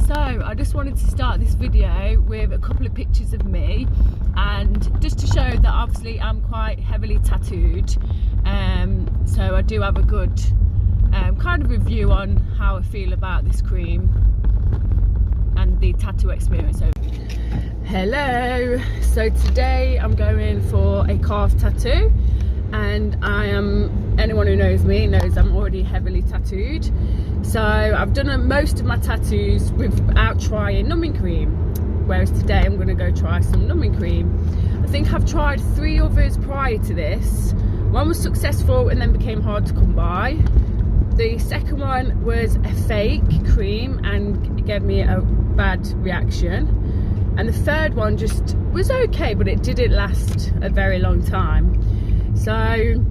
So I just wanted to start this video with a couple of pictures of me, and just to show that obviously I'm quite heavily tattooed, so I do have a good kind of review on how I feel about this cream and the tattoo experience. Hello, so today I'm going for a calf tattoo, and anyone who knows me knows I'm already heavily tattooed. So I've done most of my tattoos without trying numbing cream, whereas today I'm going to go try some numbing cream. I think I've tried 3 others prior to this. One was successful and then became hard to come by. The second one was a fake cream and it gave me a bad reaction. And the third one just was okay, but it didn't last a very long time. So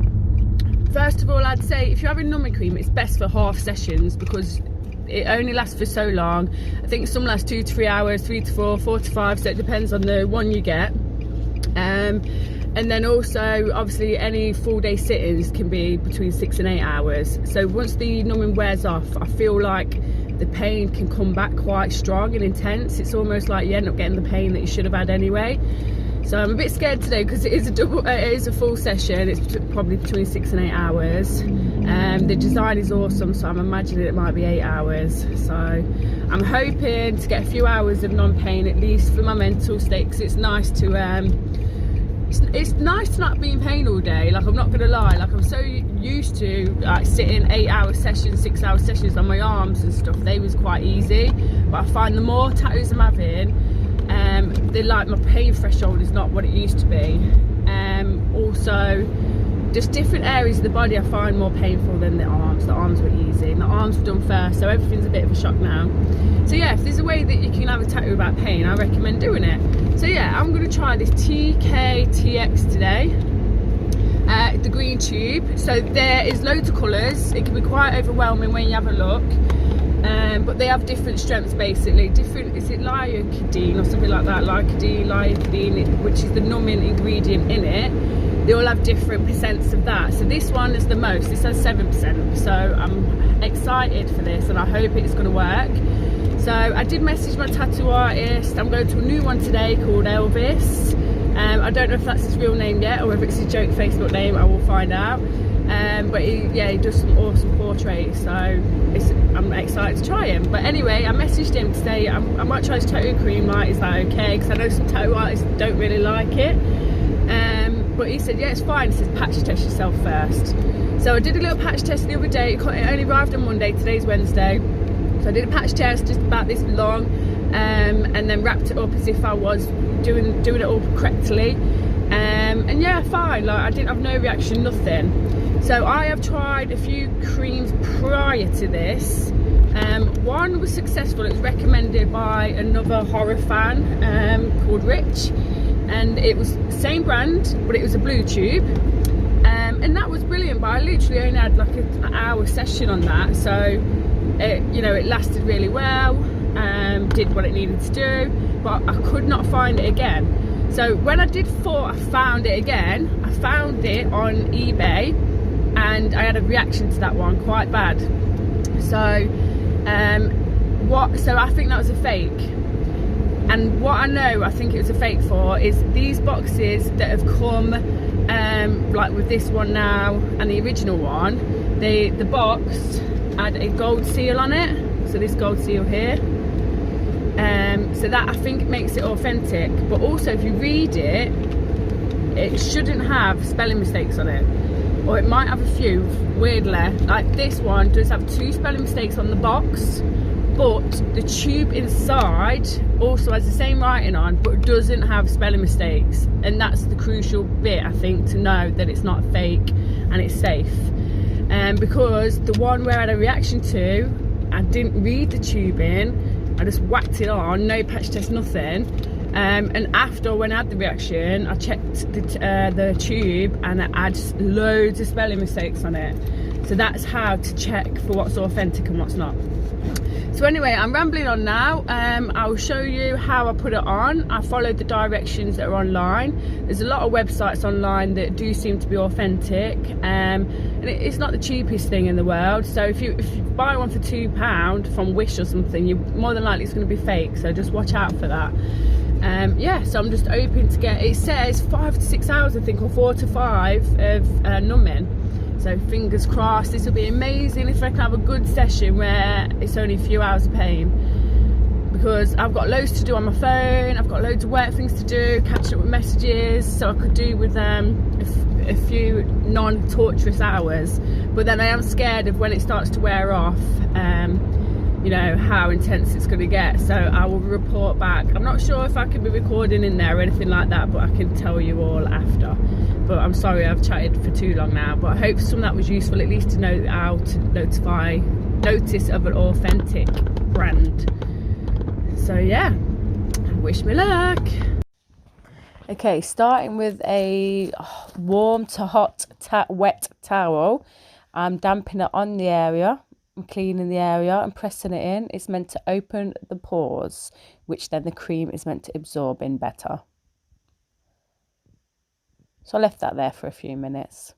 first of all, I'd say if you're having numbing cream, it's best for half sessions because it only lasts for so long. I think some last 2 to 3 hours, 3 to 4, 4 to 5, so it depends on the one you get. And then also, obviously, any full day sittings can be between 6 and 8 hours. So once the numbing wears off, I feel like the pain can come back quite strong and intense. It's almost like you end up getting the pain that you should have had anyway. So I'm a bit scared today because it is a full session. It's probably between 6 and 8 hours. The design is awesome, so I'm imagining it might be 8 hours. So I'm hoping to get a few hours of non-pain, at least for my mental state, because it's nice to it's nice to not be in pain all day. Like, I'm not gonna lie, like, I'm so used to like sitting 8-hour sessions, 6-hour sessions on my arms and stuff. They was quite easy, but I find the more tattoos I'm having, my pain threshold is not what it used to be. Also, just different areas of the body I find more painful than the arms. The arms were easy, and the arms were done first, so everything's a bit of a shock now. So yeah, if there's a way that you can have a tattoo without pain, I recommend doing it. So yeah, I'm going to try this TKTX today, the green tube. So there is loads of colours. It can be quite overwhelming when you have a look. But they have different strengths, basically. Different, is it lidocaine or something like that? Lidocaine, which is the numbing ingredient in it. They all have different percents of that. So this one is the most. This has 7%. So I'm excited for this, and I hope it's going to work. So I did message my tattoo artist. I'm going to a new one today called Elvis. I don't know if that's his real name yet or if it's his joke Facebook name. I will find out. But he does some awesome portraits, so I'm excited to try him. But anyway, I messaged him to say I might try his tattoo cream. Like, is that okay? Because I know some tattoo artists don't really like it. But he said, yeah, it's fine. He says, patch test yourself first. So I did a little patch test the other day. It only arrived on Monday. Today's Wednesday. So I did a patch test just about this long, and then wrapped it up as if I was doing it all correctly. And yeah, fine. Like, I didn't have no reaction, nothing. So I have tried a few creams prior to this. One was successful. It was recommended by another horror fan called Rich, and it was the same brand, but it was a blue tube. And that was brilliant, but I literally only had like an hour session on that, so it lasted really well, did what it needed to do, but I could not find it again. So when I thought I found it again, I found it on eBay, and I had a reaction to that one quite bad. So so I think that was a fake. And what I think it was a fake for is these boxes that have come, like with this one now and the original one, the box had a gold seal on it. So this gold seal here. So that, I think, makes it authentic. But also, if you read it, it shouldn't have spelling mistakes on it. Or it might have a few, weirdly. Like this one does have 2 spelling mistakes on the box, but the tube inside also has the same writing on, but doesn't have spelling mistakes. And that's the crucial bit, I think, to know that it's not fake and it's safe. Because the one where I had a reaction to, I didn't read the tube in, I just whacked it on, no patch test, nothing. And after, when I had the reaction, I checked the tube, and it had loads of spelling mistakes on it. So that's how to check for what's authentic and what's not. So anyway, I'm rambling on now. I'll show you how I put it on. I followed the directions that are online. There's a lot of websites online that do seem to be authentic, and it's not the cheapest thing in the world. So if you buy one for £2 from Wish or something, you're more than likely it's going to be fake, so just watch out for that. Yeah, so I'm just hoping to get, it says 5 to 6 hours I think, or 4 to 5 of numbing. So fingers crossed, this will be amazing if I can have a good session where it's only a few hours of pain, because I've got loads to do on my phone, I've got loads of work things to do, catching up with messages, so I could do with a few non-torturous hours. But then I am scared of when it starts to wear off, you know, how intense it's going to get. So I will report back. I'm not sure if I can be recording in there or anything like that, but I can tell you all after. But I'm sorry I've chatted for too long now, but I hope some of that was useful, at least to know how to notice of an authentic brand. So yeah, wish me luck. Okay, starting with a warm to hot wet towel. I'm damping it on the area. I'm cleaning the area and pressing it in. It's meant to open the pores, which then the cream is meant to absorb in better. So I left that there for a few minutes.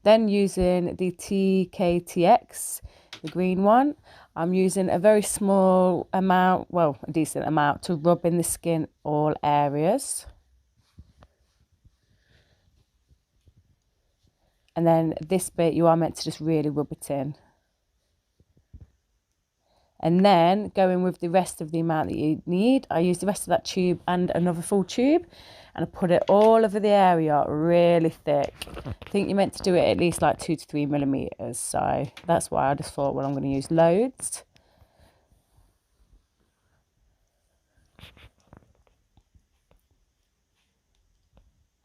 Then using the TKTX, the green one, I'm using a very small amount, well, a decent amount, to rub in the skin all areas. And then this bit you are meant to just really rub it in. And then going with the rest of the amount that you need, I use the rest of that tube and another full tube, and I put it all over the area really thick. I think you're meant to do it at least like 2 to 3 millimeters. So that's why I just thought, well, I'm going to use loads.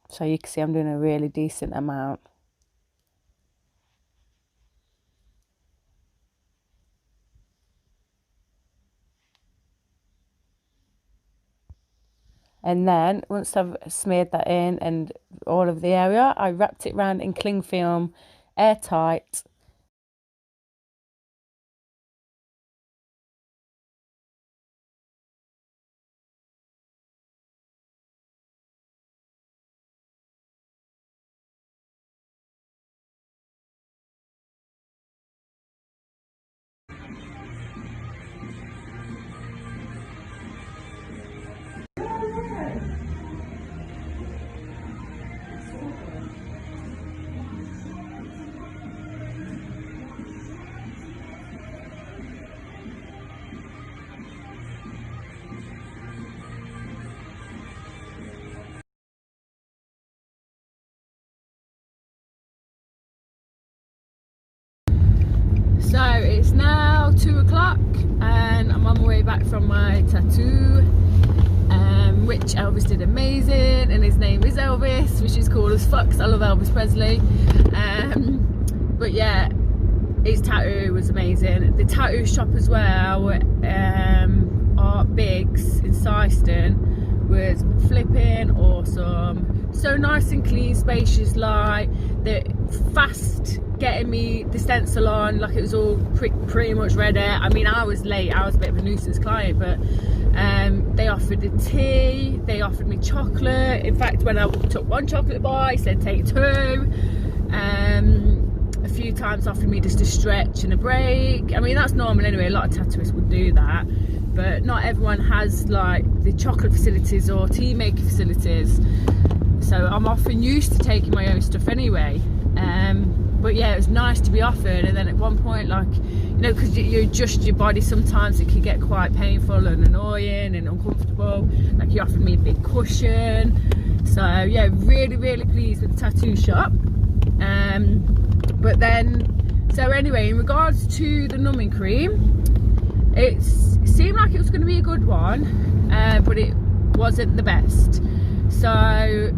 So you can see I'm doing a really decent amount. And then once I've smeared that in and all of the area, I wrapped it around in cling film, airtight. So it's now 2 o'clock and I'm on my way back from my tattoo, which Elvis did amazing, and his name is Elvis, which is cool as fuck because I love Elvis Presley. But yeah, his tattoo was amazing. The tattoo shop as well, Art Biggs in Syston, was flipping awesome. So nice and clean, spacious, light. They're fast getting me the stencil on, like it was all pretty much ready. I mean, I was late, I was a bit of a nuisance client, but they offered the tea, they offered me chocolate. In fact, when I took one chocolate bar, he said take 2. A few times offered me just a stretch and a break. I mean, that's normal anyway, a lot of tattooists would do that, but not everyone has like the chocolate facilities or tea making facilities. So I'm often used to taking my own stuff anyway. But yeah, it was nice to be offered. And then at one point, like, you know, because you adjust your body, sometimes it can get quite painful and annoying and uncomfortable. Like, he offered me a big cushion. So yeah, really pleased with the tattoo shop. But then, so anyway, in regards to the numbing cream, it seemed like it was going to be a good one, but it wasn't the best. So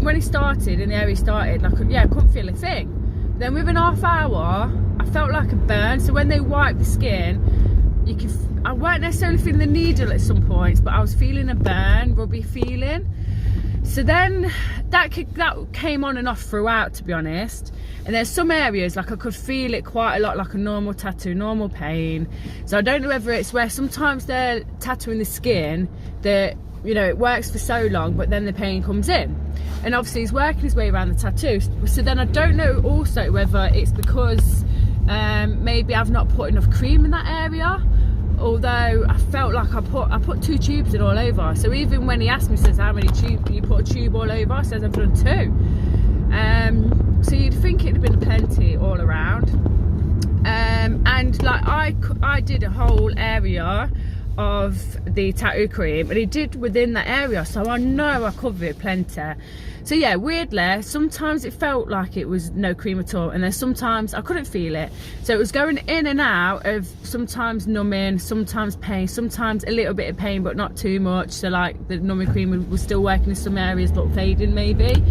when he started, in the area he started, like, yeah, I couldn't feel a thing. Then within half hour, I felt like a burn. So when they wiped the skin, you can, I weren't necessarily feeling the needle at some points, but I was feeling a burn, rubby feeling. So then that came on and off throughout, to be honest. And there's some areas like I could feel it quite a lot, like a normal tattoo, normal pain. So I don't know whether it's where sometimes they're tattooing the skin that, you know, it works for so long, but then the pain comes in. And obviously he's working his way around the tattoo. So then I don't know also whether it's because maybe I've not put enough cream in that area. Although I felt like I put 2 tubes in all over. So even when he asked me, says, how many tubes you put a tube all over? I says, I've done 2. So you'd think it'd have been plenty all around. And like I did a whole area of the tattoo cream, and it did within that area, so I know I covered plenty. So yeah, weirdly sometimes it felt like it was no cream at all, and then sometimes I couldn't feel it. So it was going in and out of sometimes numbing, sometimes pain, sometimes a little bit of pain but not too much. So like the numbing cream was still working in some areas but fading maybe.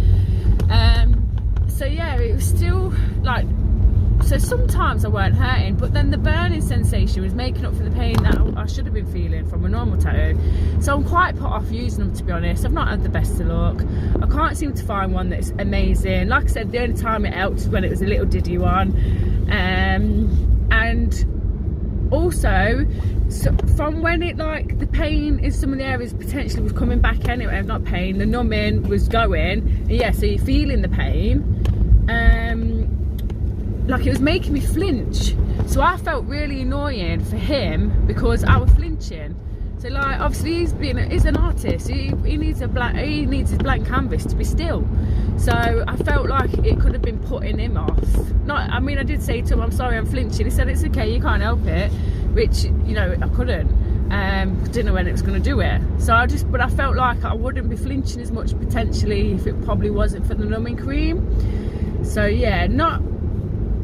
So yeah, it was still like, so sometimes I weren't hurting, but then the burning sensation was making up for the pain that I should have been feeling from a normal tattoo. So I'm quite put off using them, to be honest. I've not had the best of luck. I can't seem to find one that's amazing. Like I said, the only time it helped was when it was a little diddy one. And also, so from when it, like, the pain in some of the areas potentially was coming back anyway, not pain, the numbing was going, and yeah, so you're feeling the pain. Like it was making me flinch, so I felt really annoying for him because I was flinching. So like obviously he's an artist, he needs his blank canvas to be still. So I felt like it could have been putting him off. I mean I did say to him, I'm sorry I'm flinching. He said it's okay, you can't help it, which, you know, I couldn't. Didn't know when it was going to do it. So but I felt like I wouldn't be flinching as much potentially if it probably wasn't for the numbing cream. So yeah,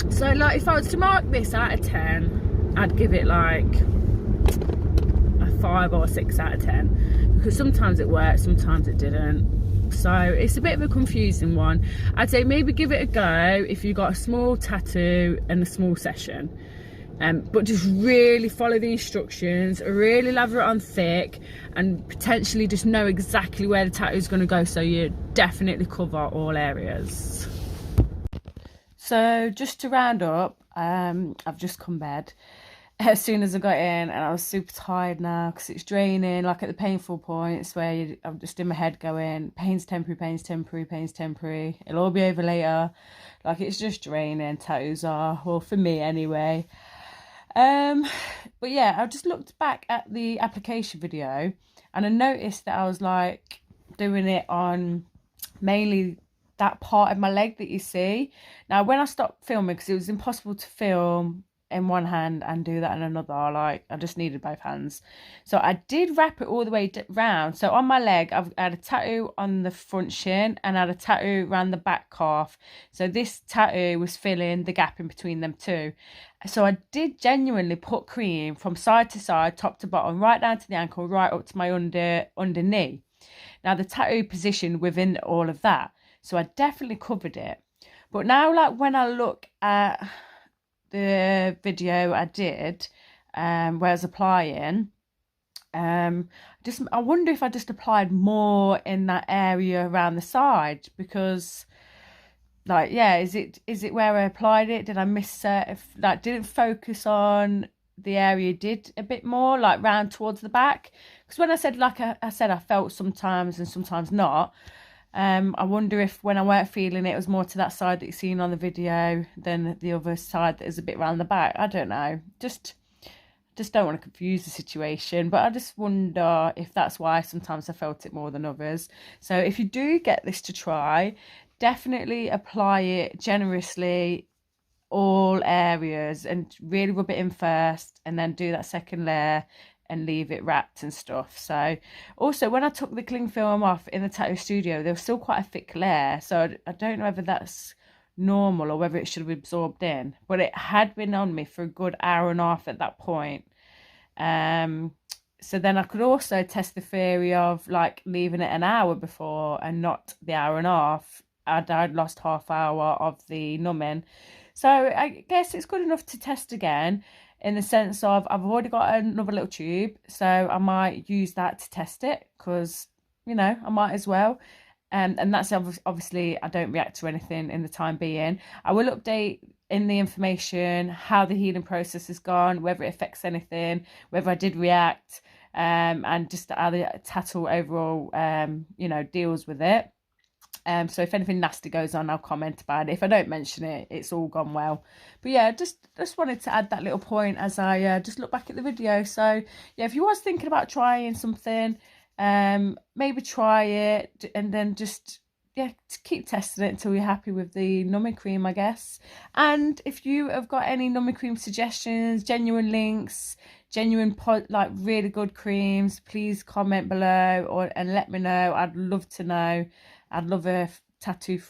so like if I was to mark this out of 10, I'd give it like a 5 or 6 out of 10, because sometimes it worked, sometimes it didn't. So it's a bit of a confusing one. I'd say maybe give it a go if you've got a small tattoo and a small session. But just really follow the instructions, really lather it on thick, and potentially just know exactly where the tattoo is going to go, so you definitely cover all areas. So just to round up, I've just come bed as soon as I got in, and I was super tired now because it's draining, like at the painful points where I'm just in my head going, pain's temporary, pain's temporary, pain's temporary, it'll all be over later. Like it's just draining, tattoos are, well for me anyway. But yeah, I just looked back at the application video and I noticed that I was like doing it on mainly that part of my leg that you see. Now when I stopped filming, because it was impossible to film in one hand and do that in another, like I just needed both hands, so I did wrap it all the way round. So on my leg I've had a tattoo on the front shin and I had a tattoo around the back calf, so this tattoo was filling the gap in between them two. So I did genuinely put cream from side to side, top to bottom, right down to the ankle, right up to my under knee. Now the tattoo positioned within all of that, so I definitely covered it. But now, like when I look at the video I did where I was applying, I wonder if I just applied more in that area around the side, because like, yeah, is it where I applied it? Did I miss like didn't focus on the area did a bit more, like round towards the back? Because when I said, like I said, I felt sometimes and sometimes not. I wonder if when I weren't feeling it, it was more to that side that you've seen on the video than the other side that is a bit round the back. I don't know. Just don't want to confuse the situation, but I just wonder if that's why sometimes I felt it more than others. So if you do get this to try, definitely apply it generously, all areas, and really rub it in first and then do that second layer and leave it wrapped and stuff. So also when I took the cling film off in the tattoo studio, there was still quite a thick layer, so I don't know whether that's normal or whether it should have absorbed in, but it had been on me for a good hour and a half at that point. So then I could also test the theory of like leaving it an hour before and not the hour and a half. I'd lost half hour of the numbing, so I guess it's good enough to test again, in the sense of I've already got another little tube, so I might use that to test it, because, you know, I might as well. And that's obviously, I don't react to anything in the time being. I will update in the information how the healing process has gone, whether it affects anything, whether I did react, and just how the tattoo overall, deals with it. So if anything nasty goes on, I'll comment about it. If I don't mention it, it's all gone well. But yeah, just wanted to add that little point as I just look back at the video. So yeah, if you was thinking about trying something, maybe try it and then just keep testing it until you're happy with the numbing cream, I guess. And if you have got any numbing cream suggestions, genuine links, genuine like really good creams, please comment below and let me know. I'd love to know. I'd love a tattoo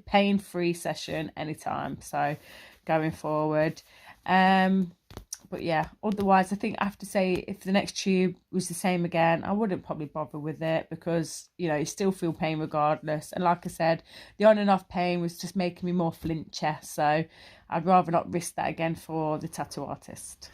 pain free session anytime, so going forward. But yeah, otherwise I think I have to say, if the next tube was the same again, I wouldn't probably bother with it, because you still feel pain regardless. And like I said, the on and off pain was just making me more flincher, so I'd rather not risk that again for the tattoo artist.